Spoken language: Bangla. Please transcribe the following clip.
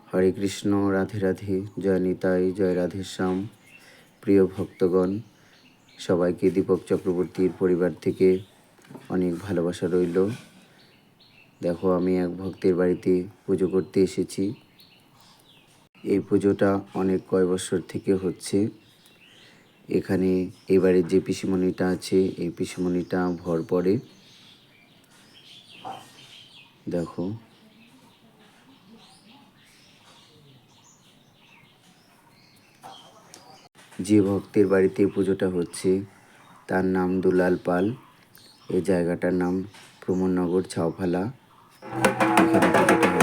হরে কৃষ্ণ, রাধে রাধে, জয় নিতাই, জয় রাধেশ্যাম। প্রিয় ভক্তগণ, সবাইকে দীপক চক্রবর্তীর পরিবার থেকে অনেক ভালোবাসা রইল। দেখো, আমি এক ভক্তের বাড়িতে পুজো করতে এসেছি। এই পুজোটা অনেক কয় বছর থেকে হচ্ছে। এখানে এবারে যে পিসিমণিটা আছে, এই পিসিমণিটা ভর পড়ে। দেখো, যে ভক্তের বাড়িতে পুজোটা হচ্ছে তার নাম দুলাল পাল। এই জায়গাটার নাম প্রমোদনগর ছাওফালা। এখানে পুজোটা